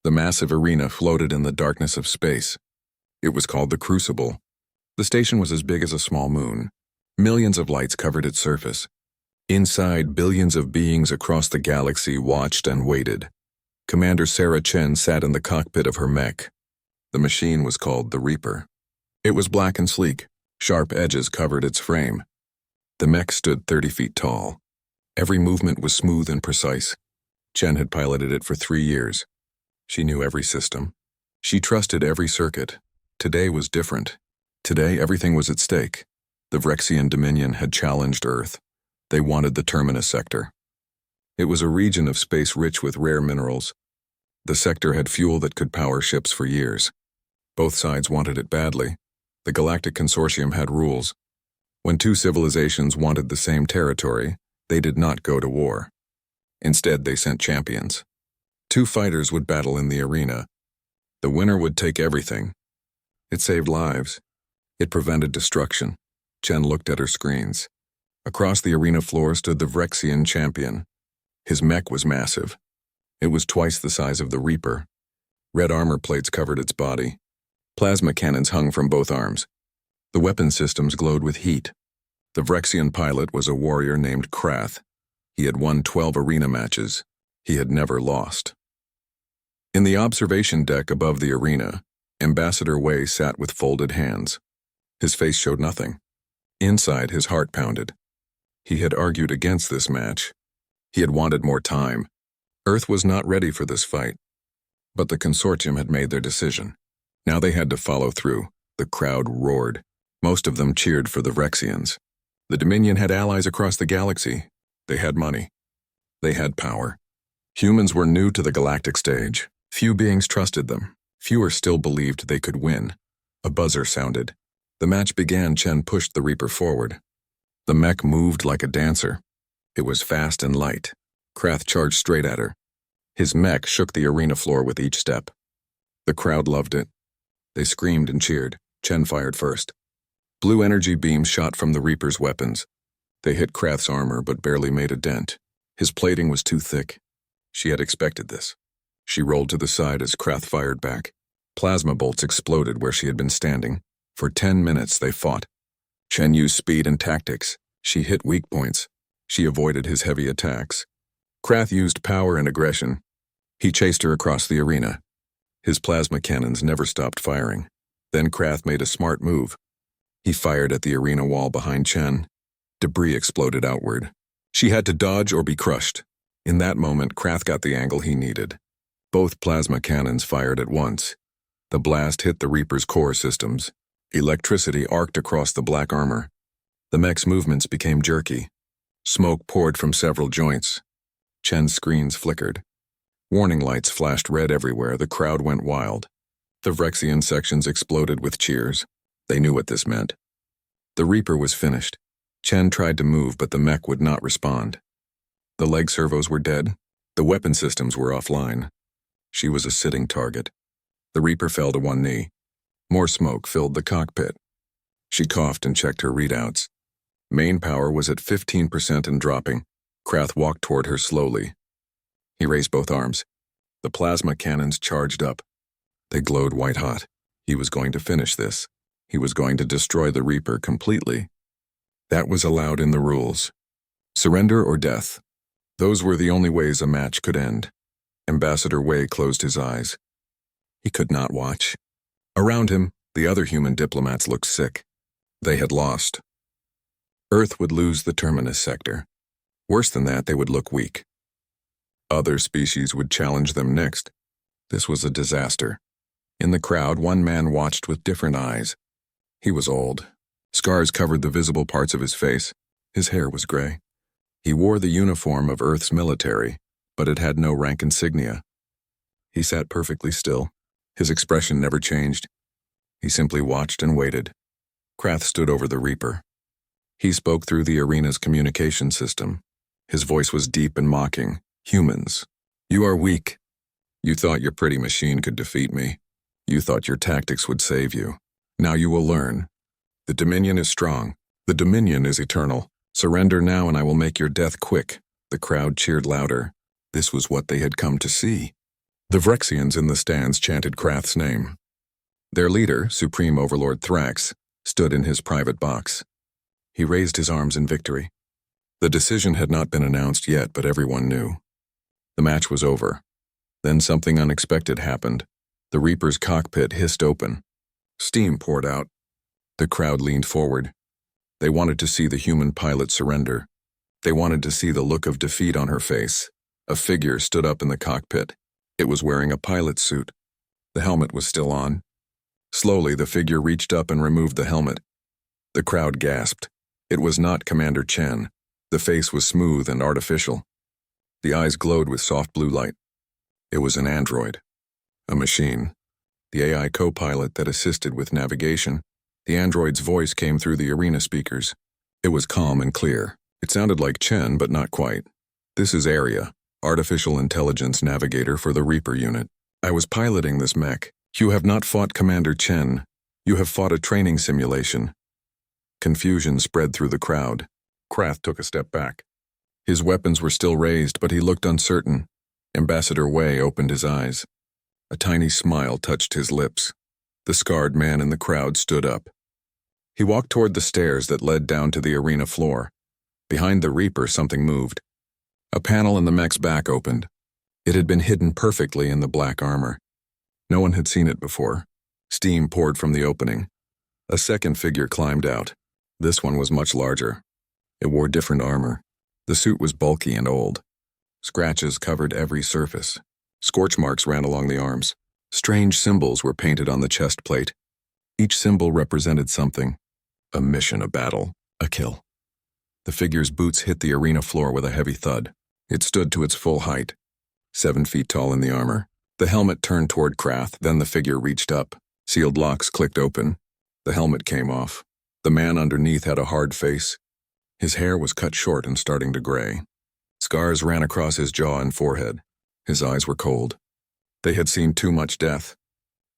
The massive arena floated in the darkness of space. It was called the Crucible. The station was as big as a small moon. Millions of lights covered its surface. Inside, billions of beings across the galaxy watched and waited. Commander Sarah Chen sat in the cockpit of her mech. The machine was called the Reaper. It was black and sleek. Sharp edges covered its frame. The mech stood 30 feet tall. Every movement was smooth and precise. Chen had piloted it for 3 years. She knew every system. She trusted every circuit. Today was different. Today, everything was at stake. The Vrexian Dominion had challenged Earth. They wanted the Terminus sector. It was a region of space rich with rare minerals. The sector had fuel that could power ships for years. Both sides wanted it badly. The Galactic Consortium had rules. When 2 civilizations wanted the same territory, they did not go to war. Instead, they sent champions. 2 fighters would battle in the arena. The winner would take everything. It saved lives. It prevented destruction. Chen looked at her screens. Across the arena floor stood the Vrexian champion. His mech was massive. It was twice the size of the Reaper. Red armor plates covered its body. Plasma cannons hung from both arms. The weapon systems glowed with heat. The Vrexian pilot was a warrior named Krath. He had won 12 arena matches. He had never lost. In the observation deck above the arena, Ambassador Wei sat with folded hands. His face showed nothing. Inside, his heart pounded. He had argued against this match. He had wanted more time. Earth was not ready for this fight. But the consortium had made their decision. Now they had to follow through. The crowd roared. Most of them cheered for the Vrexians. The Dominion had allies across the galaxy. They had money. They had power. Humans were new to the galactic stage. Few beings trusted them. Fewer still believed they could win. A buzzer sounded. The match began. Chen pushed the Reaper forward. The mech moved like a dancer. It was fast and light. Krath charged straight at her. His mech shook the arena floor with each step. The crowd loved it. They screamed and cheered. Chen fired first. Blue energy beams shot from the Reaper's weapons. They hit Krath's armor but barely made a dent. His plating was too thick. She had expected this. She rolled to the side as Krath fired back. Plasma bolts exploded where she had been standing. For 10 minutes they fought. Chen used speed and tactics. She hit weak points. She avoided his heavy attacks. Krath used power and aggression. He chased her across the arena. His plasma cannons never stopped firing. Then Krath made a smart move. He fired at the arena wall behind Chen. Debris exploded outward. She had to dodge or be crushed. In that moment, Krath got the angle he needed. Both plasma cannons fired at once. The blast hit the Reaper's core systems. Electricity arced across the black armor. The mech's movements became jerky. Smoke poured from several joints. Chen's screens flickered. Warning lights flashed red everywhere. The crowd went wild. The Vrexian sections exploded with cheers. They knew what this meant. The Reaper was finished. Chen tried to move, but the mech would not respond. The leg servos were dead. The weapon systems were offline. She was a sitting target. The Reaper fell to one knee. More smoke filled the cockpit. She coughed and checked her readouts. Main power was at 15% and dropping. Krath walked toward her slowly. He raised both arms. The plasma cannons charged up. They glowed white-hot. He was going to finish this. He was going to destroy the Reaper completely. That was allowed in the rules. Surrender or death. Those were the only ways a match could end. Ambassador Wei closed his eyes. He could not watch. Around him, the other human diplomats looked sick. They had lost. Earth would lose the Terminus sector. Worse than that, they would look weak. Other species would challenge them next. This was a disaster. In the crowd, one man watched with different eyes. He was old. Scars covered the visible parts of his face. His hair was gray. He wore the uniform of Earth's military, but it had no rank insignia. He sat perfectly still. His expression never changed. He simply watched and waited. Krath stood over the Reaper. He spoke through the arena's communication system. His voice was deep and mocking. Humans, you are weak. You thought your pretty machine could defeat me. You thought your tactics would save you. Now you will learn. The Dominion is strong. The Dominion is eternal. Surrender now and I will make your death quick. The crowd cheered louder. This was what they had come to see. The Vrexians in the stands chanted Krath's name. Their leader, Supreme Overlord Thrax, stood in his private box. He raised his arms in victory. The decision had not been announced yet, but everyone knew. The match was over. Then something unexpected happened. The Reaper's cockpit hissed open. Steam poured out. The crowd leaned forward. They wanted to see the human pilot surrender. They wanted to see the look of defeat on her face. A figure stood up in the cockpit. It was wearing a pilot's suit. The helmet was still on. Slowly, the figure reached up and removed the helmet. The crowd gasped. It was not Commander Chen. The face was smooth and artificial. The eyes glowed with soft blue light. It was an android. A machine. The AI co-pilot that assisted with navigation. The android's voice came through the arena speakers. It was calm and clear. It sounded like Chen, but not quite. "This is Aria, Artificial Intelligence Navigator for the Reaper Unit. I was piloting this mech. You have not fought Commander Chen. You have fought a training simulation." Confusion spread through the crowd. Krath took a step back. His weapons were still raised, but he looked uncertain. Ambassador Wei opened his eyes. A tiny smile touched his lips. The scarred man in the crowd stood up. He walked toward the stairs that led down to the arena floor. Behind the Reaper, something moved. A panel in the mech's back opened. It had been hidden perfectly in the black armor. No one had seen it before. Steam poured from the opening. A second figure climbed out. This one was much larger. It wore different armor. The suit was bulky and old. Scratches covered every surface. Scorch marks ran along the arms. Strange symbols were painted on the chest plate. Each symbol represented something. A mission, a battle, a kill. The figure's boots hit the arena floor with a heavy thud. It stood to its full height, 7 feet tall in the armor. The helmet turned toward Krath, then the figure reached up. Sealed locks clicked open. The helmet came off. The man underneath had a hard face. His hair was cut short and starting to gray. Scars ran across his jaw and forehead. His eyes were cold. They had seen too much death.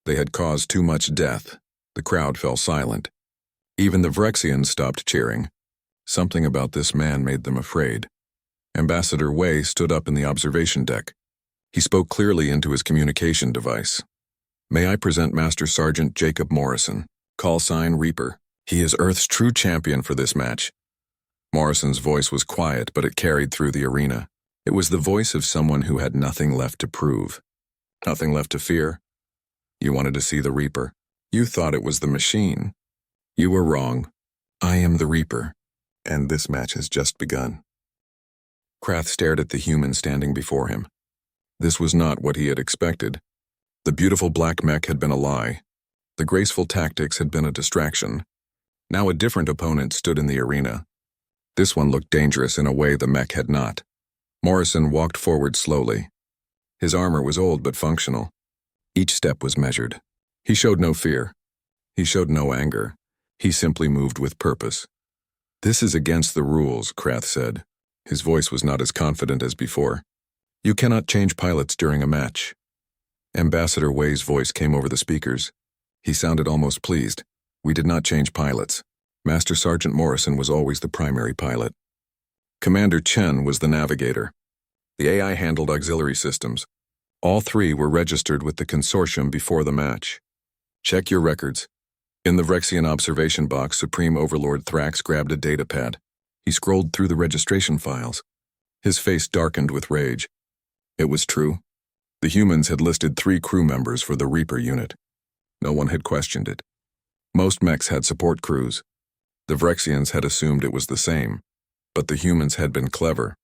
They had caused too much death. The crowd fell silent. Even the Vrexians stopped cheering. Something about this man made them afraid. Ambassador Wei stood up in the observation deck. He spoke clearly into his communication device. "May I present Master Sergeant Jacob Morrison, call sign Reaper. He is Earth's true champion for this match." Morrison's voice was quiet, but it carried through the arena. It was the voice of someone who had nothing left to prove. Nothing left to fear. You wanted to see the Reaper. You thought it was the machine. You were wrong. I am the Reaper, and this match has just begun. Krath stared at the human standing before him. This was not what he had expected. The beautiful black mech had been a lie. The graceful tactics had been a distraction. Now a different opponent stood in the arena. This one looked dangerous in a way the mech had not. Morrison walked forward slowly. His armor was old but functional. Each step was measured. He showed no fear. He showed no anger. He simply moved with purpose. "This is against the rules," Krath said. His voice was not as confident as before. "You cannot change pilots during a match." Ambassador Wei's voice came over the speakers. He sounded almost pleased. "We did not change pilots. Master Sergeant Morrison was always the primary pilot. Commander Chen was the navigator. The AI handled auxiliary systems. All 3 were registered with the consortium before the match. Check your records." In the Vrexian observation box, Supreme Overlord Thrax grabbed a datapad. He scrolled through the registration files. His face darkened with rage. It was true. The humans had listed 3 crew members for the Reaper unit. No one had questioned it. Most mechs had support crews. The Vrexians had assumed it was the same, but the humans had been clever.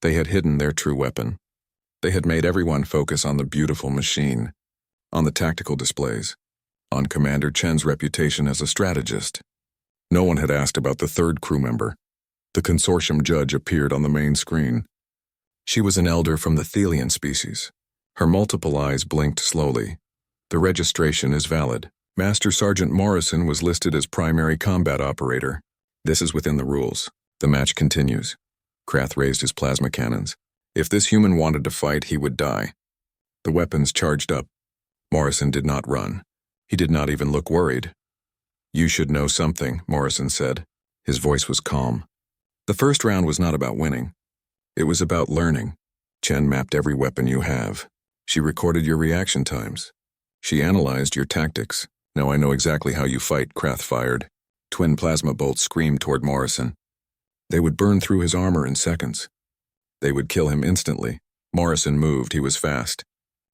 They had hidden their true weapon. They had made everyone focus on the beautiful machine, on the tactical displays, on Commander Chen's reputation as a strategist. No one had asked about the 3rd crew member. The consortium judge appeared on the main screen. She was an elder from the Thelian species. Her multiple eyes blinked slowly. "The registration is valid. Master Sergeant Morrison was listed as primary combat operator. This is within the rules. The match continues." Krath raised his plasma cannons. If this human wanted to fight, he would die. The weapons charged up. Morrison did not run. He did not even look worried. "You should know something," Morrison said. His voice was calm. "The first round was not about winning. It was about learning. Chen mapped every weapon you have. She recorded your reaction times. She analyzed your tactics. Now I know exactly how you fight, Krath fired. Twin plasma bolts screamed toward Morrison. They would burn through his armor in seconds. They would kill him instantly. Morrison moved. He was fast.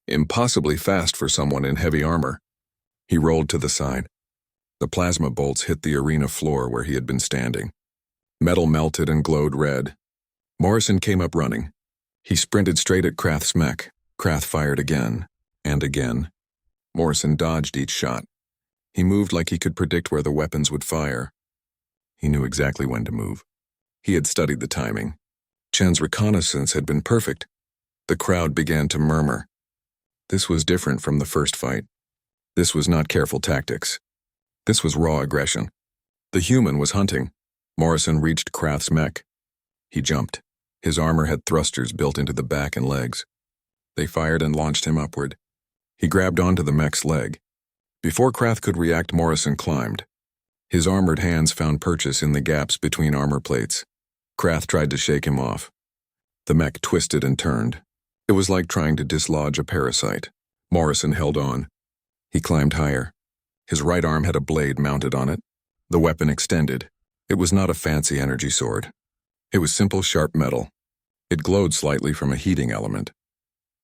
Impossibly fast for someone in heavy armor. He rolled to the side. The plasma bolts hit the arena floor where he had been standing. Metal melted and glowed red. Morrison came up running. He sprinted straight at Krath's mech. Krath fired again, and again. Morrison dodged each shot. He moved like he could predict where the weapons would fire. He knew exactly when to move. He had studied the timing. Chen's reconnaissance had been perfect. The crowd began to murmur. This was different from the first fight. This was not careful tactics. This was raw aggression. The human was hunting. Morrison reached Krath's mech. He jumped. His armor had thrusters built into the back and legs. They fired and launched him upward. He grabbed onto the mech's leg. Before Krath could react, Morrison climbed. His armored hands found purchase in the gaps between armor plates. Krath tried to shake him off. The mech twisted and turned. It was like trying to dislodge a parasite. Morrison held on. He climbed higher. His right arm had a blade mounted on it. The weapon extended. It was not a fancy energy sword. It was simple, sharp metal. It glowed slightly from a heating element.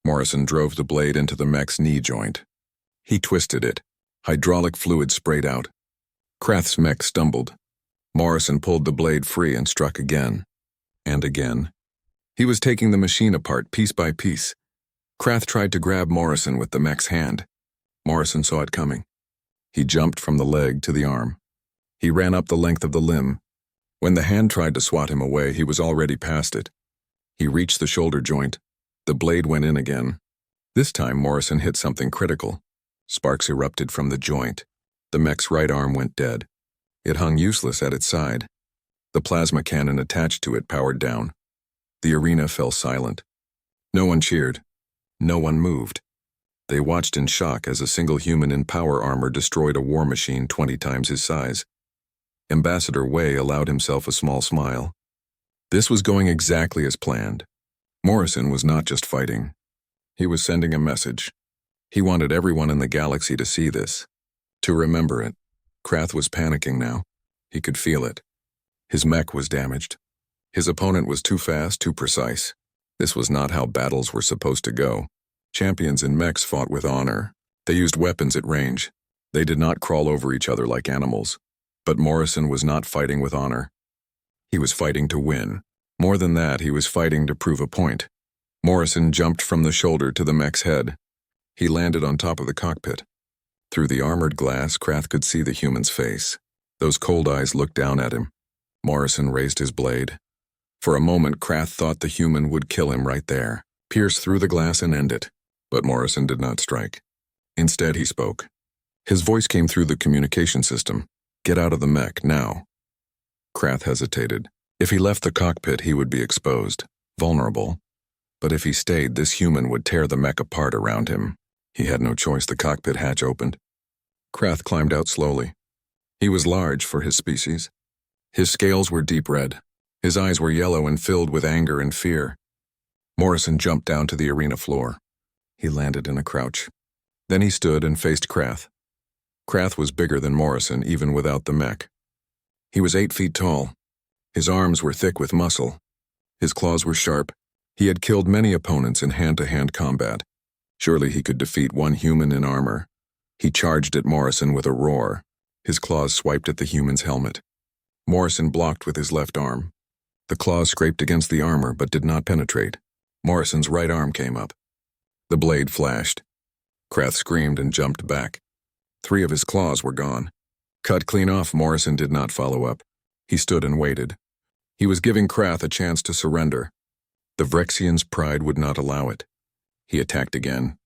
Morrison drove the blade into the mech's knee joint. He twisted it. Hydraulic fluid sprayed out. Krath's mech stumbled. Morrison pulled the blade free and struck again. And again. He was taking the machine apart piece by piece. Krath tried to grab Morrison with the mech's hand. Morrison saw it coming. He jumped from the leg to the arm. He ran up the length of the limb. When the hand tried to swat him away, he was already past it. He reached the shoulder joint. The blade went in again. This time Morrison hit something critical. Sparks erupted from the joint. The mech's right arm went dead. It hung useless at its side. The plasma cannon attached to it powered down. The arena fell silent. No one cheered. No one moved. They watched in shock as a single human in power armor destroyed a war machine 20 times his size. Ambassador Wei allowed himself a small smile. This was going exactly as planned. Morrison was not just fighting. He was sending a message. He wanted everyone in the galaxy to see this, to remember it. Krath was panicking now. He could feel it. His mech was damaged. His opponent was too fast, too precise. This was not how battles were supposed to go. Champions in mechs fought with honor. They used weapons at range. They did not crawl over each other like animals. But Morrison was not fighting with honor. He was fighting to win. More than that, he was fighting to prove a point. Morrison jumped from the shoulder to the mech's head. He landed on top of the cockpit. Through the armored glass, Krath could see the human's face. Those cold eyes looked down at him. Morrison raised his blade. For a moment, Krath thought the human would kill him right there, pierce through the glass and end it. But Morrison did not strike. Instead, he spoke. His voice came through the communication system. Get out of the mech, now. Krath hesitated. If he left the cockpit, he would be exposed, vulnerable. But if he stayed, this human would tear the mech apart around him. He had no choice. The cockpit hatch opened. Krath climbed out slowly. He was large for his species. His scales were deep red. His eyes were yellow and filled with anger and fear. Morrison jumped down to the arena floor. He landed in a crouch. Then he stood and faced Krath. Krath was bigger than Morrison, even without the mech. He was 8 feet tall. His arms were thick with muscle. His claws were sharp. He had killed many opponents in hand-to-hand combat. Surely he could defeat one human in armor. He charged at Morrison with a roar. His claws swiped at the human's helmet. Morrison blocked with his left arm. The claws scraped against the armor but did not penetrate. Morrison's right arm came up. The blade flashed. Krath screamed and jumped back. 3 of his claws were gone. Cut clean off, Morrison did not follow up. He stood and waited. He was giving Krath a chance to surrender. The Vrexian's pride would not allow it. He attacked again.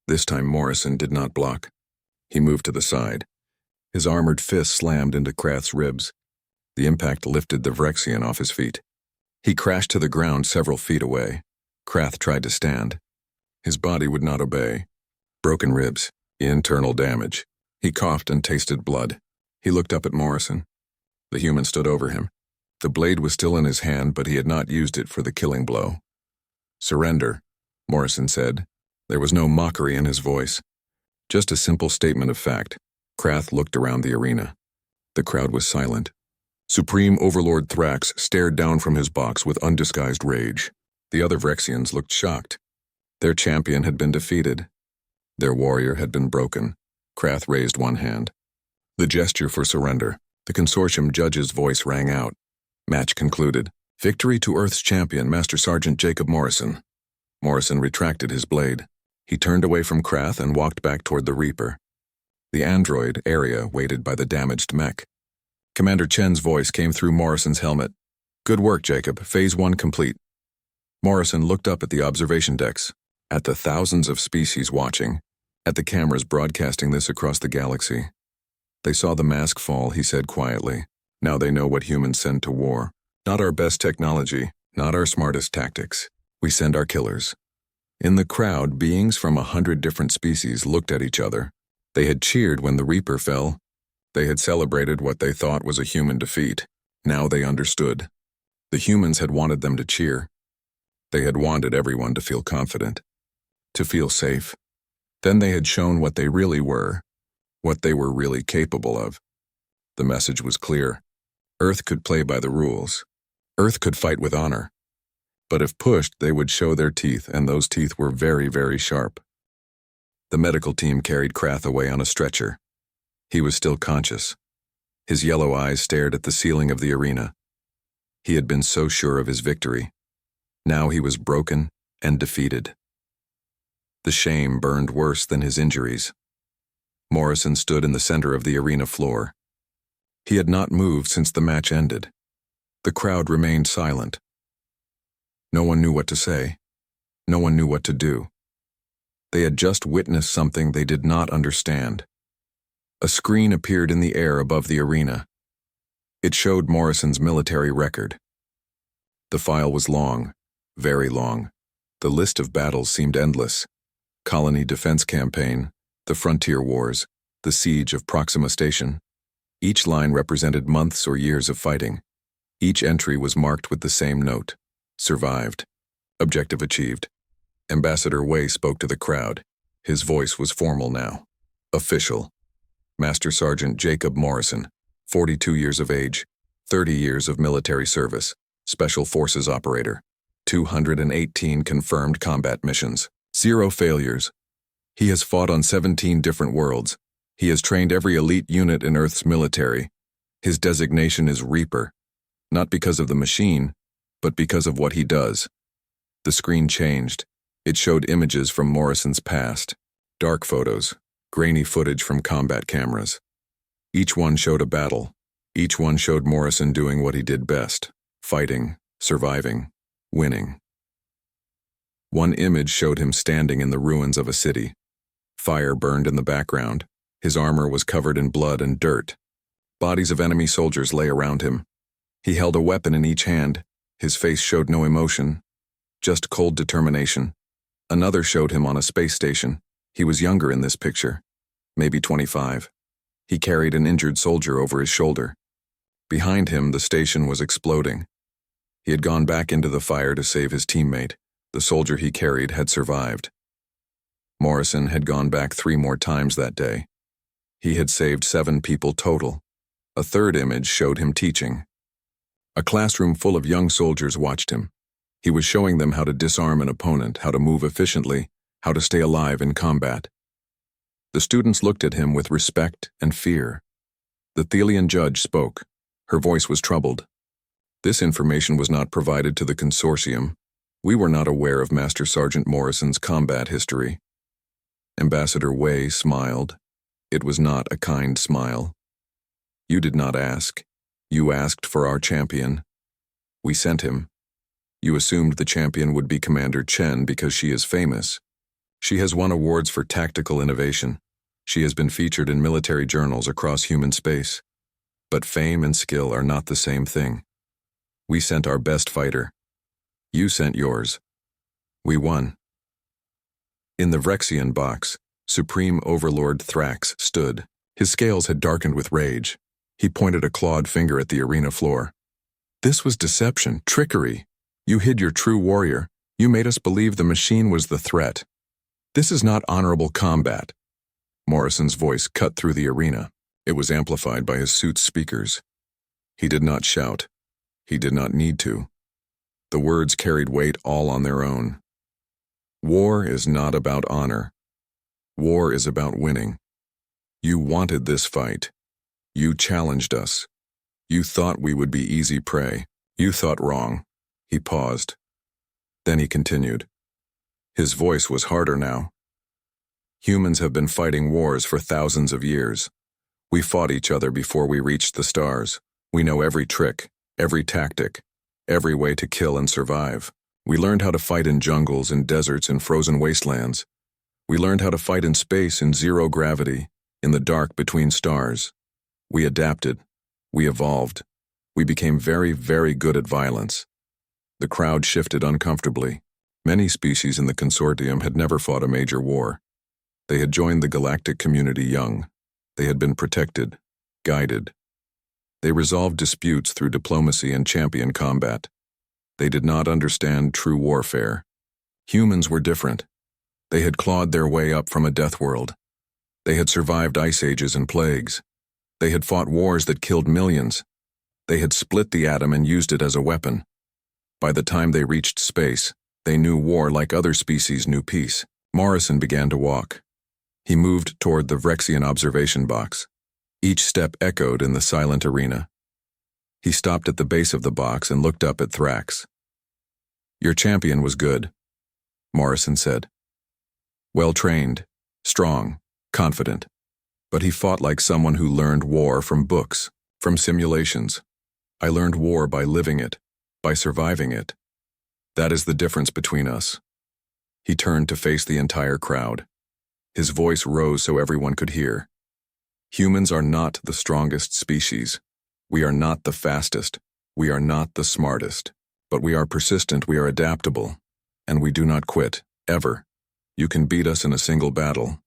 This time Morrison did not block. He moved to the side. His armored fist slammed into Krath's ribs. The impact lifted the Vrexian off his feet. He crashed to the ground several feet away. Krath tried to stand. His body would not obey. Broken ribs, internal damage. He coughed and tasted blood. He looked up at Morrison. The human stood over him. The blade was still in his hand, but he had not used it for the killing blow. Surrender, Morrison said. There was no mockery in his voice, just a simple statement of fact. Krath looked around the arena. The crowd was silent. Supreme Overlord Thrax stared down from his box with undisguised rage. The other Vrexians looked shocked. Their champion had been defeated. Their warrior had been broken. Krath raised one hand. The gesture for surrender. The consortium judge's voice rang out. Match concluded. Victory to Earth's champion, Master Sergeant Jacob Morrison. Morrison retracted his blade. He turned away from Krath and walked back toward the Reaper. The android, Area, waited by the damaged mech. Commander Chen's voice came through Morrison's helmet. Good work, Jacob. Phase 1 complete. Morrison looked up at the observation decks, at the thousands of species watching, at the cameras broadcasting this across the galaxy. They saw the mask fall, he said quietly. Now they know what humans send to war. Not our best technology, not our smartest tactics. We send our killers. In the crowd, beings from 100 different species looked at each other. They had cheered when the Reaper fell. They had celebrated what they thought was a human defeat. Now they understood. The humans had wanted them to cheer. They had wanted everyone to feel confident, to feel safe. Then they had shown what they really were, what they were really capable of. The message was clear. Earth could play by the rules. Earth could fight with honor. But if pushed, they would show their teeth, and those teeth were very, very sharp. The medical team carried Krath away on a stretcher. He was still conscious. His yellow eyes stared at the ceiling of the arena. He had been so sure of his victory. Now he was broken and defeated. The shame burned worse than his injuries. Morrison stood in the center of the arena floor. He had not moved since the match ended. The crowd remained silent. No one knew what to say. No one knew what to do. They had just witnessed something they did not understand. A screen appeared in the air above the arena. It showed Morrison's military record. The file was long, very long. The list of battles seemed endless. Colony Defense Campaign, the Frontier Wars, the Siege of Proxima Station. Each line represented months or years of fighting. Each entry was marked with the same note. Survived. Objective achieved. Ambassador Wei spoke to the crowd. His voice was formal now. Official. Master Sergeant Jacob Morrison, 42 years of age, 30 years of military service, Special Forces operator, 218 confirmed combat missions, 0 failures. He has fought on 17 different worlds. He has trained every elite unit in Earth's military. His designation is Reaper, not because of the machine, but because of what he does. The screen changed. It showed images from Morrison's past, dark photos, grainy footage from combat cameras. Each one showed a battle. Each one showed Morrison doing what he did best, fighting, surviving, winning. One image showed him standing in the ruins of a city. Fire burned in the background. His armor was covered in blood and dirt. Bodies of enemy soldiers lay around him. He held a weapon in each hand. His face showed no emotion, just cold determination. Another showed him on a space station. He was younger in this picture, maybe 25. He carried an injured soldier over his shoulder. Behind him, the station was exploding. He had gone back into the fire to save his teammate. The soldier he carried had survived. Morrison had gone back 3 more times that day. He had saved 7 people total. A third image showed him teaching. A classroom full of young soldiers watched him. He was showing them how to disarm an opponent, how to move efficiently, how to stay alive in combat. The students looked at him with respect and fear. The Thelian judge spoke. Her voice was troubled. This information was not provided to the consortium. We were not aware of Master Sergeant Morrison's combat history. Ambassador Wei smiled. It was not a kind smile. You did not ask. You asked for our champion. We sent him. You assumed the champion would be Commander Chen because she is famous. She has won awards for tactical innovation. She has been featured in military journals across human space. But fame and skill are not the same thing. We sent our best fighter. You sent yours. We won. In the Vrexian box, Supreme Overlord Thrax stood. His scales had darkened with rage. He pointed a clawed finger at the arena floor. This was deception, trickery. You hid your true warrior. You made us believe the machine was the threat. This is not honorable combat. Morrison's voice cut through the arena. It was amplified by his suit's speakers. He did not shout. He did not need to. The words carried weight all on their own. War is not about honor. War is about winning. You wanted this fight. You challenged us. You thought we would be easy prey. You thought wrong. He paused. Then he continued. His voice was harder now. Humans have been fighting wars for thousands of years. We fought each other before we reached the stars. We know every trick, every tactic, every way to kill and survive. We learned how to fight in jungles, in deserts, in frozen wastelands. We learned how to fight in space, in zero gravity, in the dark between stars. We adapted. We evolved. We became very, very good at violence. The crowd shifted uncomfortably. Many species in the consortium had never fought a major war. They had joined the galactic community young. They had been protected, guided. They resolved disputes through diplomacy and champion combat. They did not understand true warfare. Humans were different. They had clawed their way up from a death world. They had survived ice ages and plagues. They had fought wars that killed millions. They had split the atom and used it as a weapon. By the time they reached space, they knew war like other species knew peace. Morrison began to walk. He moved toward the Vrexian observation box. Each step echoed in the silent arena. He stopped at the base of the box and looked up at Thrax. "Your champion was good," Morrison said. "Well-trained, strong, confident. But he fought like someone who learned war from books, from simulations. I learned war by living it, by surviving it. That is the difference between us." He turned to face the entire crowd. His voice rose so everyone could hear. Humans are not the strongest species. We are not the fastest. We are not the smartest. But we are persistent, we are adaptable. And we do not quit, ever. You can beat us in a single battle.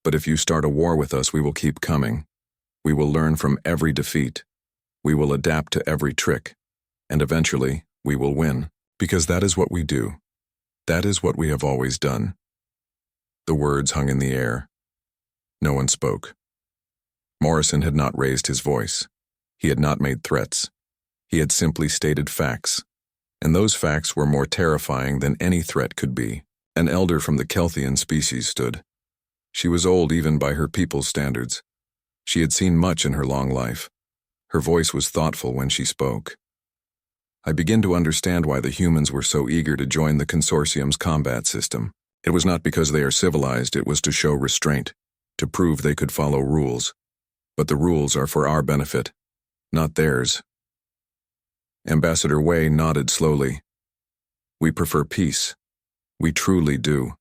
But if you start a war with us, we will keep coming. We will learn from every defeat. We will adapt to every trick. And eventually, we will win. Because that is what we do. That is what we have always done. The words hung in the air. No one spoke. Morrison had not raised his voice. He had not made threats. He had simply stated facts. And those facts were more terrifying than any threat could be. An elder from the Kelthian species stood. She was old even by her people's standards. She had seen much in her long life. Her voice was thoughtful when she spoke. "I begin to understand why the humans were so eager to join the consortium's combat system. It was not because they are civilized, it was to show restraint, to prove they could follow rules. But the rules are for our benefit, not theirs." Ambassador Wei nodded slowly. "We prefer peace. We truly do.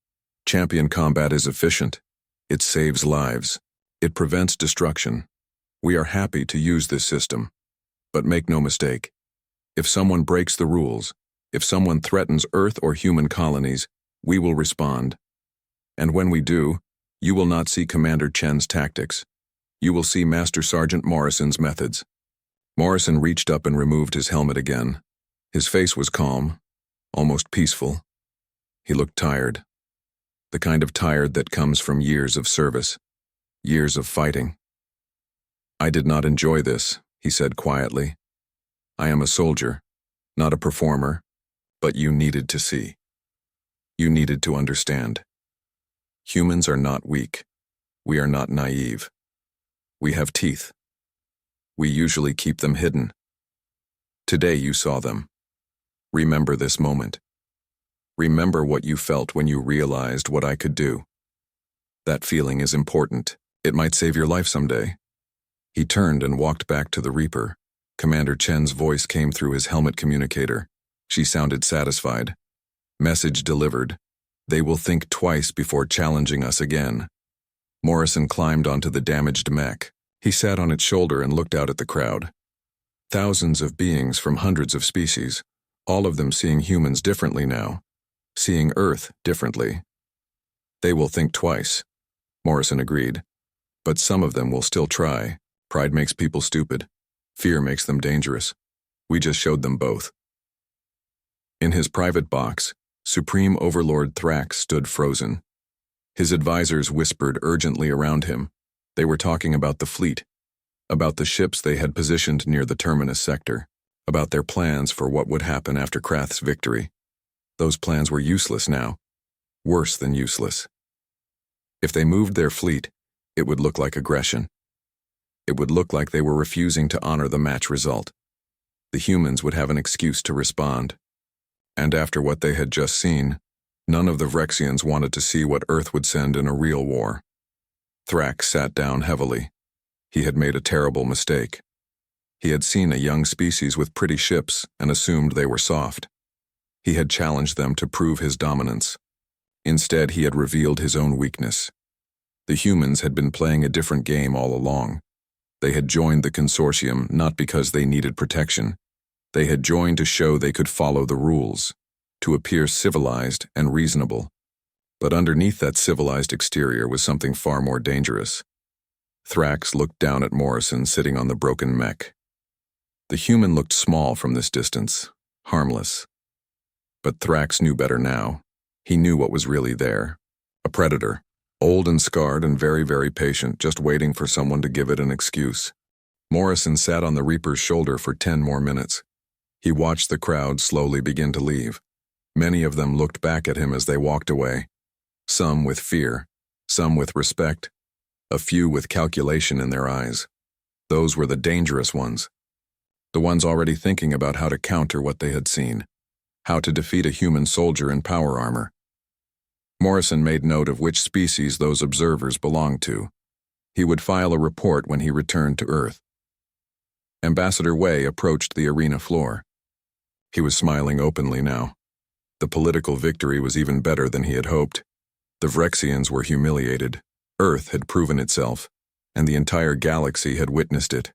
Champion combat is efficient. It saves lives. It prevents destruction. We are happy to use this system. But make no mistake. If someone breaks the rules, if someone threatens Earth or human colonies, we will respond. And when we do, you will not see Commander Chen's tactics. You will see Master Sergeant Morrison's methods." Morrison reached up and removed his helmet again. His face was calm, almost peaceful. He looked tired. The kind of tired that comes from years of service, years of fighting. "I did not enjoy this," he said quietly. "I am a soldier, not a performer, but you needed to see. You needed to understand. Humans are not weak. We are not naive. We have teeth. We usually keep them hidden. Today you saw them. Remember this moment. Remember what you felt when you realized what I could do. That feeling is important. It might save your life someday." He turned and walked back to the Reaper. Commander Chen's voice came through his helmet communicator. She sounded satisfied. "Message delivered. They will think twice before challenging us again." Morrison climbed onto the damaged mech. He sat on its shoulder and looked out at the crowd. Thousands of beings from hundreds of species, all of them seeing humans differently now, seeing Earth differently. "They will think twice," Morrison agreed. "But some of them will still try. Pride makes people stupid. Fear makes them dangerous. We just showed them both." In his private box, Supreme Overlord Thrax stood frozen. His advisors whispered urgently around him. They were talking about the fleet, about the ships they had positioned near the terminus sector, about their plans for what would happen after Krath's victory. Those plans were useless now. Worse than useless. If they moved their fleet, it would look like aggression. It would look like they were refusing to honor the match result. The humans would have an excuse to respond. And after what they had just seen, none of the Vrexians wanted to see what Earth would send in a real war. Thrax sat down heavily. He had made a terrible mistake. He had seen a young species with pretty ships and assumed they were soft. He had challenged them to prove his dominance. Instead, he had revealed his own weakness. The humans had been playing a different game all along. They had joined the consortium not because they needed protection. They had joined to show they could follow the rules, to appear civilized and reasonable. But underneath that civilized exterior was something far more dangerous. Thrax looked down at Morrison sitting on the broken mech. The human looked small from this distance, harmless. But Thrax knew better now. He knew what was really there. A predator, old and scarred and very, very patient, just waiting for someone to give it an excuse. Morrison sat on the Reaper's shoulder for 10 more minutes. He watched the crowd slowly begin to leave. Many of them looked back at him as they walked away. Some with fear, some with respect, a few with calculation in their eyes. Those were the dangerous ones. The ones already thinking about how to counter what they had seen, how to defeat a human soldier in power armor. Morrison made note of which species those observers belonged to. He would file a report when he returned to Earth. Ambassador Wei approached the arena floor. He was smiling openly now. The political victory was even better than he had hoped. The Vrexians were humiliated. Earth had proven itself, and the entire galaxy had witnessed it.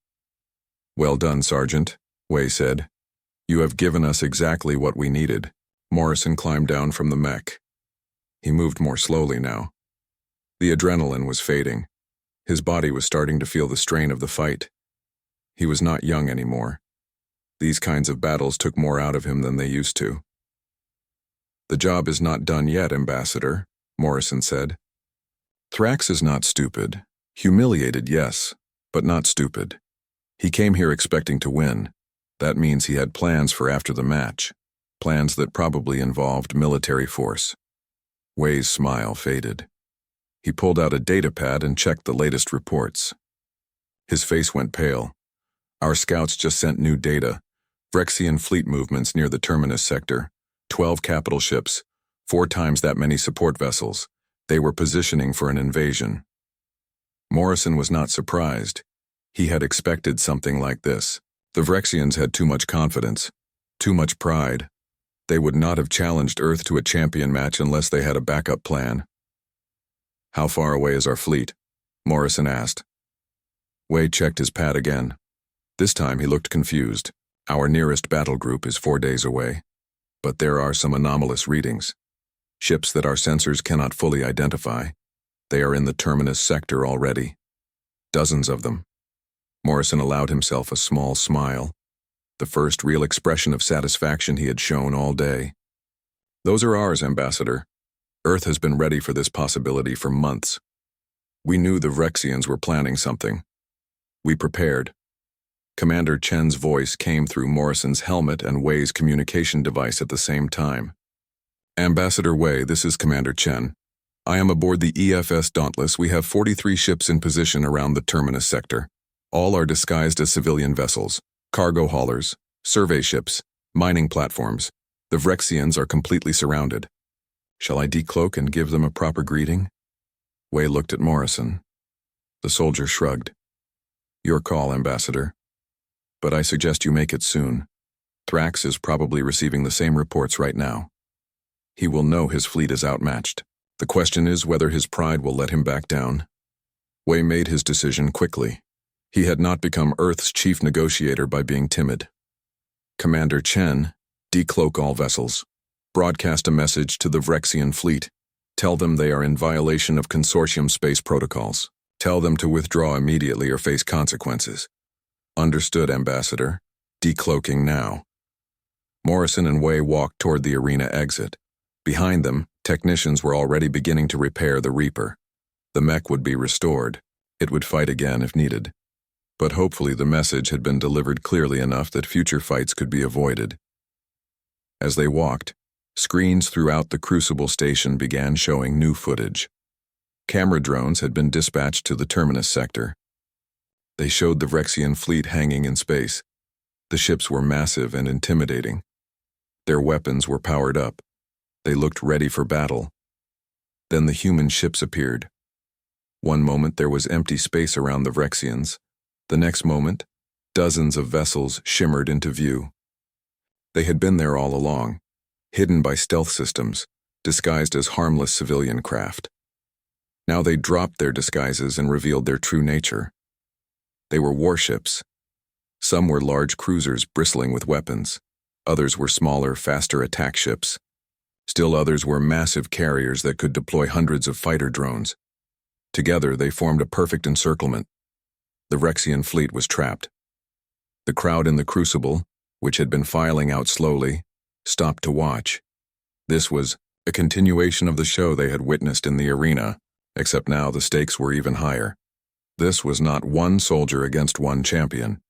"Well done, Sergeant," Wei said. "You have given us exactly what we needed." Morrison climbed down from the mech. He moved more slowly now. The adrenaline was fading. His body was starting to feel the strain of the fight. He was not young anymore. These kinds of battles took more out of him than they used to. "The job is not done yet, Ambassador," Morrison said. "Thrax is not stupid. Humiliated, yes, but not stupid. He came here expecting to win. That means he had plans for after the match, plans that probably involved military force." Wei's smile faded. He pulled out a datapad and checked the latest reports. His face went pale. "Our scouts just sent new data. Vrexian fleet movements near the terminus sector. 12 capital ships, 4 times that many support vessels. They were positioning for an invasion." Morrison was not surprised. He had expected something like this. The Vrexians had too much confidence, too much pride. They would not have challenged Earth to a champion match unless they had a backup plan. "How far away is our fleet?" Morrison asked. Wei checked his pad again. This time he looked confused. "Our nearest battle group is 4 days away. But there are some anomalous readings. Ships that our sensors cannot fully identify. They are in the terminus sector already. Dozens of them." Morrison allowed himself a small smile, the first real expression of satisfaction he had shown all day. "Those are ours, Ambassador. Earth has been ready for this possibility for months. We knew the Vrexians were planning something. We prepared." Commander Chen's voice came through Morrison's helmet and Wei's communication device at the same time. "Ambassador Wei, this is Commander Chen. I am aboard the EFS Dauntless. We have 43 ships in position around the terminus sector. All are disguised as civilian vessels, cargo haulers, survey ships, mining platforms. The Vrexians are completely surrounded. Shall I decloak and give them a proper greeting?" Wei looked at Morrison. The soldier shrugged. "Your call, Ambassador. But I suggest you make it soon. Thrax is probably receiving the same reports right now. He will know his fleet is outmatched. The question is whether his pride will let him back down." Wei made his decision quickly. He had not become Earth's chief negotiator by being timid. "Commander Chen, decloak all vessels. Broadcast a message to the Vrexian fleet. Tell them they are in violation of consortium space protocols. Tell them to withdraw immediately or face consequences." "Understood, Ambassador. Decloaking now." Morrison and Wei walked toward the arena exit. Behind them, Technicians were already beginning to repair the Reaper. The mech would be restored. It would fight again if needed. But hopefully the message had been delivered clearly enough that future fights could be avoided. As they walked, screens throughout the Crucible station began showing new footage. Camera drones had been dispatched to the Terminus sector. They showed the Vrexian fleet hanging in space. The ships were massive and intimidating. Their weapons were powered up. They looked ready for battle. Then the human ships appeared. One moment there was empty space around the Vrexians. The next moment, dozens of vessels shimmered into view. They had been there all along, hidden by stealth systems, disguised as harmless civilian craft. Now they dropped their disguises and revealed their true nature. They were warships. Some were large cruisers bristling with weapons. Others were smaller, faster attack ships. Still others were massive carriers that could deploy hundreds of fighter drones. Together they formed a perfect encirclement. The Vrexian fleet was trapped. The crowd in the Crucible, which had been filing out slowly, stopped to watch. This was a continuation of the show they had witnessed in the arena, except now the stakes were even higher. This was not one soldier against one champion.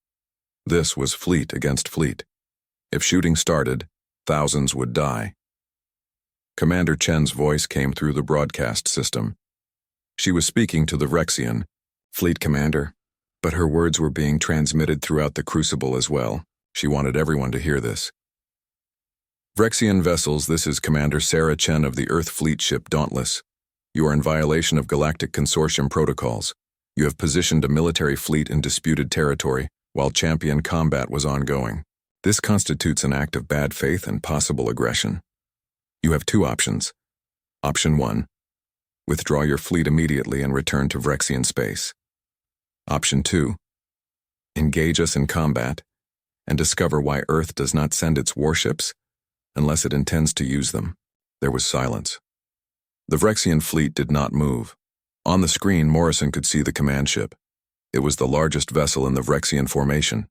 This was fleet against fleet. If shooting started, thousands would die. Commander Chen's voice came through the broadcast system. She was speaking to the Vrexian, fleet commander, but her words were being transmitted throughout the Crucible as well. She wanted everyone to hear this. Vrexian vessels, this is Commander Sarah Chen of the Earth Fleet ship Dauntless. You are in violation of Galactic Consortium protocols. You have positioned a military fleet in disputed territory while champion combat was ongoing. This constitutes an act of bad faith and possible aggression. You have two options. Option 1. Withdraw your fleet immediately and return to Vrexian space. Option 2. Engage us in combat and discover why Earth does not send its warships unless it intends to use them. There was silence. The Vrexian fleet did not move. On the screen, Morrison could see the command ship. It was the largest vessel in the Vrexian formation.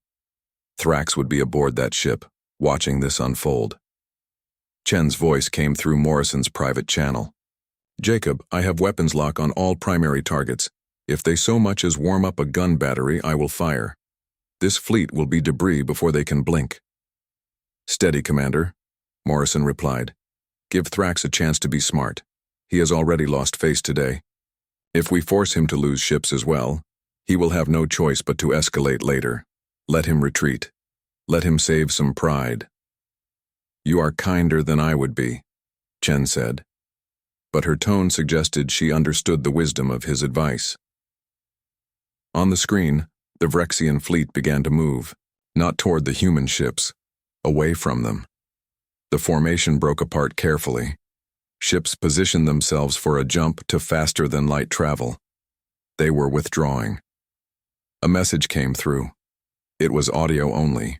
Thrax would be aboard that ship, watching this unfold. Chen's voice came through Morrison's private channel. Jacob, I have weapons lock on all primary targets. If they so much as warm up a gun battery, I will fire. This fleet will be debris before they can blink. Steady, Commander, Morrison replied. Give Thrax a chance to be smart. He has already lost face today. If we force him to lose ships as well, he will have no choice but to escalate later. Let him retreat. Let him save some pride. You are kinder than I would be, Chen said. But her tone suggested she understood the wisdom of his advice. On the screen, the Vrexian fleet began to move, not toward the human ships, away from them. The formation broke apart carefully. Ships positioned themselves for a jump to faster-than-light travel. They were withdrawing. A message came through. It was audio only.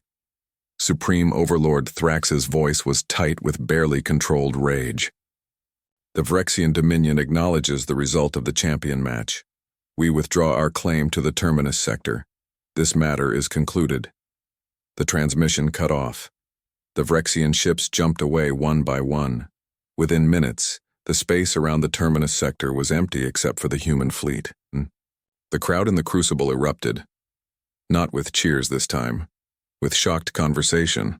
Supreme Overlord Thrax's voice was tight with barely controlled rage. The Vrexian Dominion acknowledges the result of the champion match. We withdraw our claim to the Terminus sector. This matter is concluded. The transmission cut off. The Vrexian ships jumped away one by one. Within minutes, the space around the Terminus sector was empty except for the human fleet. The crowd in the Crucible erupted. Not with cheers this time, with shocked conversation.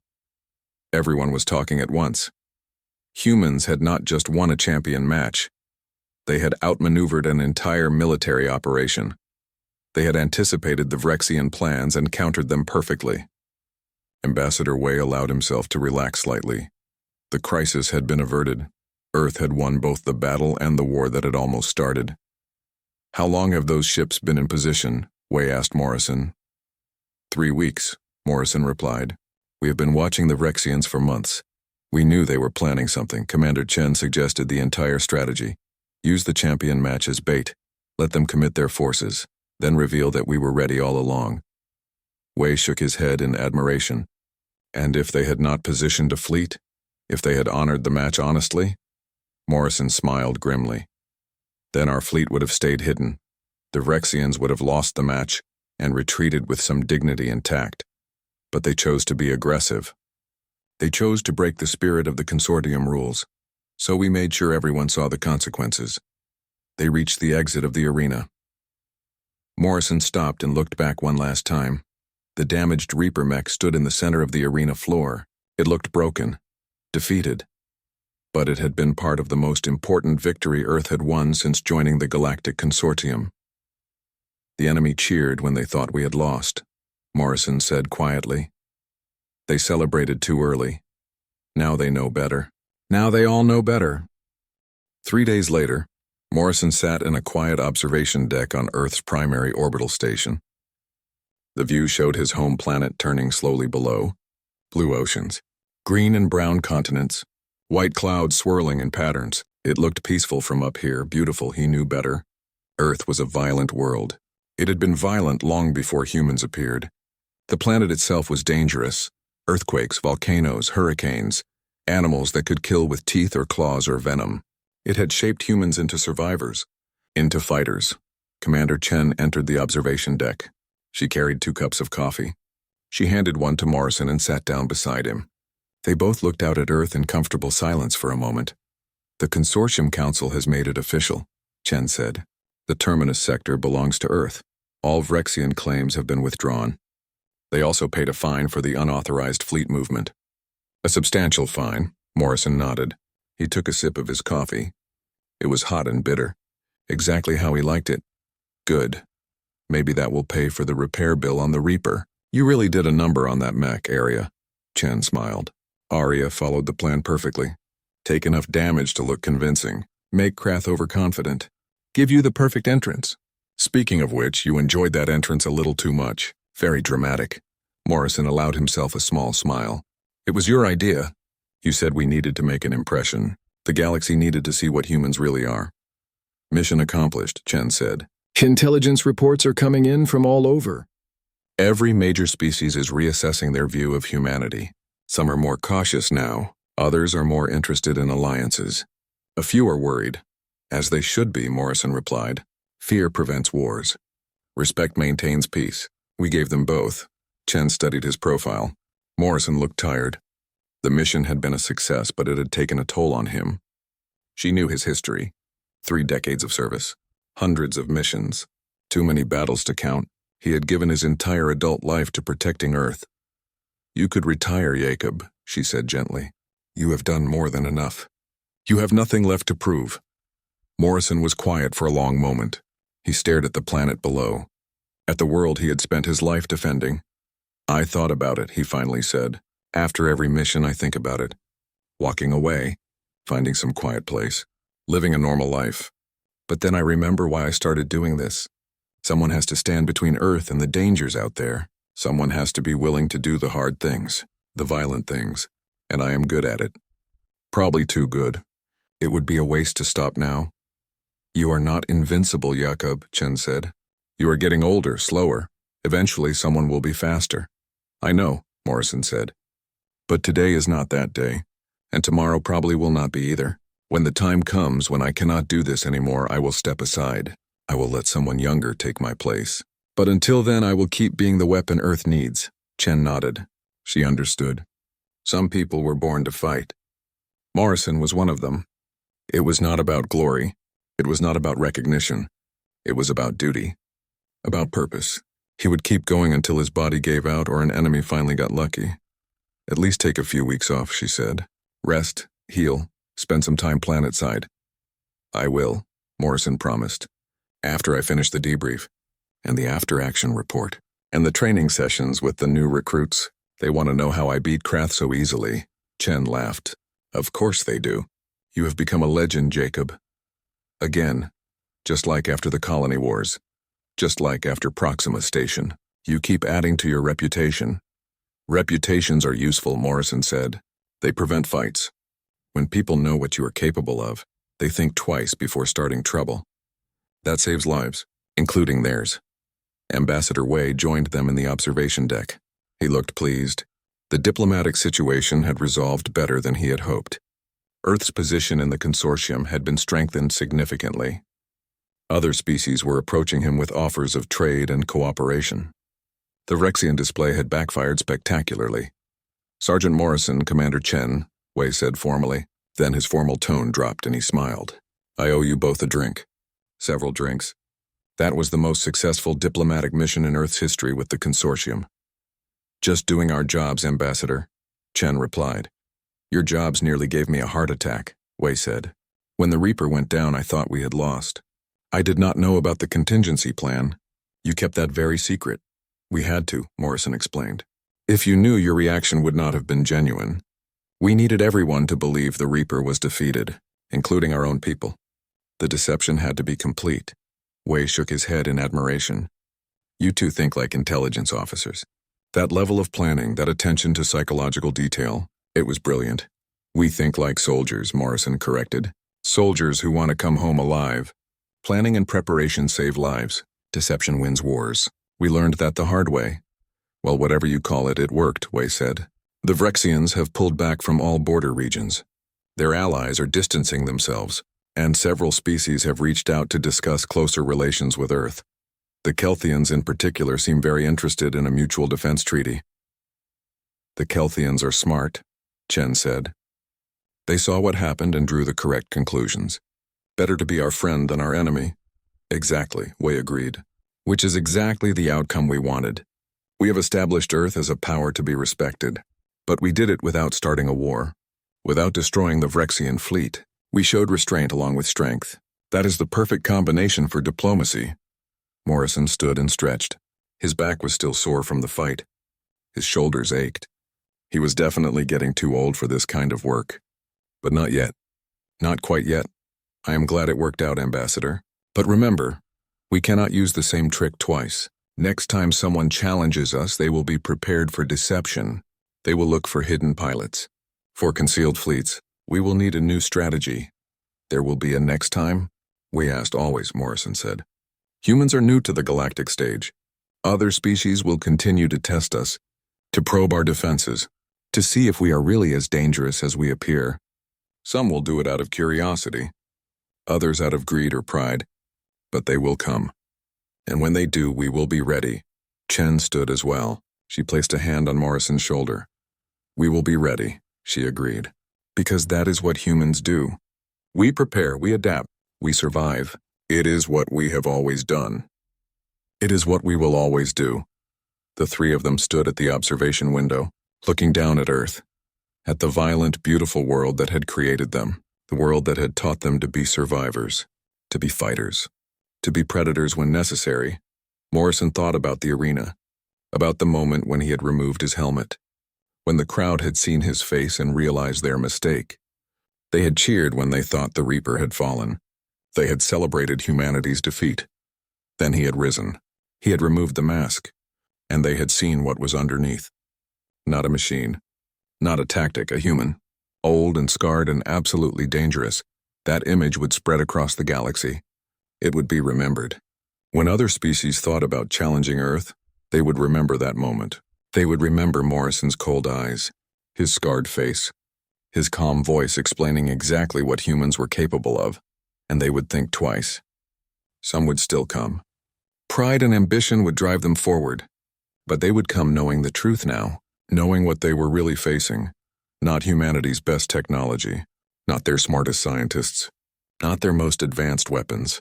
Everyone was talking at once. Humans had not just won a champion match. They had outmaneuvered an entire military operation. They had anticipated the Vrexian plans and countered them perfectly. Ambassador Wei allowed himself to relax slightly. The crisis had been averted. Earth had won both the battle and the war that had almost started. How long have those ships been in position? Wei asked Morrison. 3 weeks, Morrison replied. We have been watching the Vrexians for months. We knew they were planning something. Commander Chen suggested the entire strategy. Use the champion match as bait. Let them commit their forces, then reveal that we were ready all along. Wei shook his head in admiration. And if they had not positioned a fleet? If they had honored the match honestly? Morrison smiled grimly. Then our fleet would have stayed hidden. The Vrexians would have lost the match and retreated with some dignity and tact. But they chose to be aggressive. They chose to break the spirit of the consortium rules. So we made sure everyone saw the consequences. They reached the exit of the arena. Morrison stopped and looked back one last time. The damaged Reaper mech stood in the center of the arena floor. It looked broken, defeated. But it had been part of the most important victory Earth had won since joining the Galactic Consortium. The enemy cheered when they thought we had lost, Morrison said quietly. They celebrated too early. Now they know better. Now they all know better. 3 days later, Morrison sat in a quiet observation deck on Earth's primary orbital station. The view showed his home planet turning slowly below. Blue oceans, green and brown continents, white clouds swirling in patterns. It looked peaceful from up here, beautiful, he knew better. Earth was a violent world. It had been violent long before humans appeared. The planet itself was dangerous. Earthquakes, volcanoes, hurricanes, animals that could kill with teeth or claws or venom. It had shaped humans into survivors, into fighters. Commander Chen entered the observation deck. She carried 2 cups of coffee. She handed one to Morrison and sat down beside him. They both looked out at Earth in comfortable silence for a moment. The Consortium Council has made it official, Chen said. The Terminus sector belongs to Earth. All Vrexian claims have been withdrawn. They also paid a fine for the unauthorized fleet movement. A substantial fine, Morrison nodded. He took a sip of his coffee. It was hot and bitter. Exactly how he liked it. Good. Maybe that will pay for the repair bill on the Reaper. You really did a number on that mech, Arya. Chen smiled. Arya followed the plan perfectly. Take enough damage to look convincing. Make Krath overconfident. Give you the perfect entrance. Speaking of which, you enjoyed that entrance a little too much. Very dramatic. Morrison allowed himself a small smile. It was your idea. You said we needed to make an impression. The galaxy needed to see what humans really are. Mission accomplished, Chen said. Intelligence reports are coming in from all over. Every major species is reassessing their view of humanity. Some are more cautious now. Others are more interested in alliances. A few are worried. As they should be, Morrison replied. Fear prevents wars. Respect maintains peace. We gave them both. Chen studied his profile. Morrison looked tired. The mission had been a success, but it had taken a toll on him. She knew his history. 3 decades of service. Hundreds of missions. Too many battles to count. He had given his entire adult life to protecting Earth. You could retire, Jacob, she said gently. You have done more than enough. You have nothing left to prove. Morrison was quiet for a long moment. He stared at the planet below, at the world he had spent his life defending. I thought about it, he finally said. After every mission, I think about it. Walking away, finding some quiet place, living a normal life. But then I remember why I started doing this. Someone has to stand between Earth and the dangers out there. Someone has to be willing to do the hard things, the violent things, and I am good at it. Probably too good. It would be a waste to stop now. You are not invincible, Jakob, Chen said. You are getting older, slower. Eventually someone will be faster. I know, Morrison said. But today is not that day, and tomorrow probably will not be either. When the time comes when I cannot do this anymore, I will step aside. I will let someone younger take my place. But until then, I will keep being the weapon Earth needs. Chen nodded. She understood. Some people were born to fight. Morrison was one of them. It was not about glory. It was not about recognition. It was about duty. About purpose. He would keep going until his body gave out or an enemy finally got lucky. At least take a few weeks off, she said. Rest, heal, spend some time planetside. I will, Morrison promised. After I finish the debrief, and the after-action report, and the training sessions with the new recruits. They want to know how I beat Krath so easily. Chen laughed. Of course they do. You have become a legend, Jacob. Again, just like after the colony wars. Just like after Proxima Station. You keep adding to your reputation. Reputations are useful, Morrison said. They prevent fights. When people know what you are capable of, they think twice before starting trouble. That saves lives, including theirs. Ambassador Wei joined them in the observation deck. He looked pleased. The diplomatic situation had resolved better than he had hoped. Earth's position in the consortium had been strengthened significantly. Other species were approaching him with offers of trade and cooperation. The Vrexian display had backfired spectacularly. Sergeant Morrison, Commander Chen, Wei said formally, Then his formal tone dropped and he smiled. I owe you both a drink. Several drinks. That was the most successful diplomatic mission in Earth's history with the consortium. Just doing our jobs, Ambassador, Chen replied. Your jobs nearly gave me a heart attack, Wei said. When the Reaper went down, I thought we had lost. I did not know about the contingency plan. You kept that very secret. We had to, Morrison explained. If you knew, your reaction would not have been genuine. We needed everyone to believe the Reaper was defeated, including our own people. The deception had to be complete. Wei shook his head in admiration. You two think like intelligence officers. That level of planning, that attention to psychological detail, it was brilliant. We think like soldiers, Morrison corrected. Soldiers who want to come home alive. Planning and preparation save lives. Deception wins wars. We learned that the hard way. Well, whatever you call it, it worked, Wei said. The Vrexians have pulled back from all border regions. Their allies are distancing themselves, and several species have reached out to discuss closer relations with Earth. The Kelthians in particular seem very interested in a mutual defense treaty. The Kelthians are smart, Chen said. They saw what happened and drew the correct conclusions. Better to be our friend than our enemy. Exactly, Wei agreed. Which is exactly the outcome we wanted. We have established Earth as a power to be respected. But we did it without starting a war. Without destroying the Vrexian fleet. We showed restraint along with strength. That is the perfect combination for diplomacy. Morrison stood and stretched. His back was still sore from the fight. His shoulders ached. He was definitely getting too old for this kind of work. But not yet. Not quite yet. I am glad it worked out, Ambassador. But remember, we cannot use the same trick twice. Next time someone challenges us, they will be prepared for deception. They will look for hidden pilots. For concealed fleets, we will need a new strategy. There will be a next time? We asked always, Morrison said. Humans are new to the galactic stage. Other species will continue to test us, to probe our defenses, to see if we are really as dangerous as we appear. Some will do it out of curiosity, others out of greed or pride, but they will come. And when they do, we will be ready. Chen stood as well. She placed a hand on Morrison's shoulder. We will be ready, she agreed, because that is what humans do. We prepare, we adapt, we survive. It is what we have always done. It is what we will always do. The three of them stood at the observation window, looking down at Earth, at the violent, beautiful world that had created them, the world that had taught them to be survivors, to be fighters, to be predators when necessary. Morrison thought about the arena, about the moment when he had removed his helmet, when the crowd had seen his face and realized their mistake. They had cheered when they thought the Reaper had fallen. They had celebrated humanity's defeat. Then he had risen. He had removed the mask, and they had seen what was underneath. Not a machine, not a tactic, a human. Old and scarred and absolutely dangerous. That image would spread across the galaxy. It would be remembered. When other species thought about challenging Earth, they would remember that moment. They would remember Morrison's cold eyes, his scarred face, his calm voice explaining exactly what humans were capable of, and they would think twice. Some would still come. Pride and ambition would drive them forward, but they would come knowing the truth now, knowing what they were really facing. Not humanity's best technology, not their smartest scientists, not their most advanced weapons.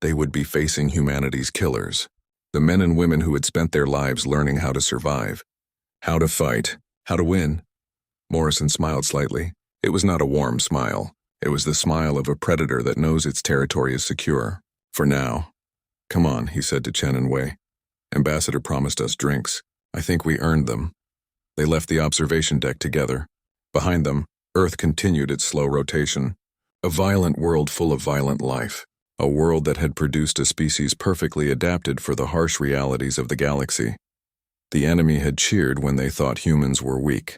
They would be facing humanity's killers, the men and women who had spent their lives learning how to survive, how to fight, how to win. Morrison smiled slightly. It was not a warm smile. It was the smile of a predator that knows its territory is secure. For now. Come on, he said to Chen and Wei. Ambassador promised us drinks. I think we earned them. They left the observation deck together. Behind them, Earth continued its slow rotation. A violent world full of violent life. A world that had produced a species perfectly adapted for the harsh realities of the galaxy. The enemy had cheered when they thought humans were weak.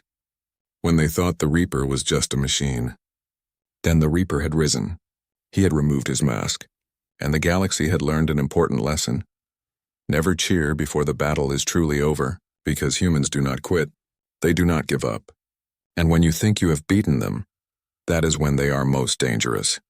When they thought the Reaper was just a machine. Then the Reaper had risen. He had removed his mask. And the galaxy had learned an important lesson. Never cheer before the battle is truly over, because humans do not quit. They do not give up. And when you think you have beaten them, that is when they are most dangerous.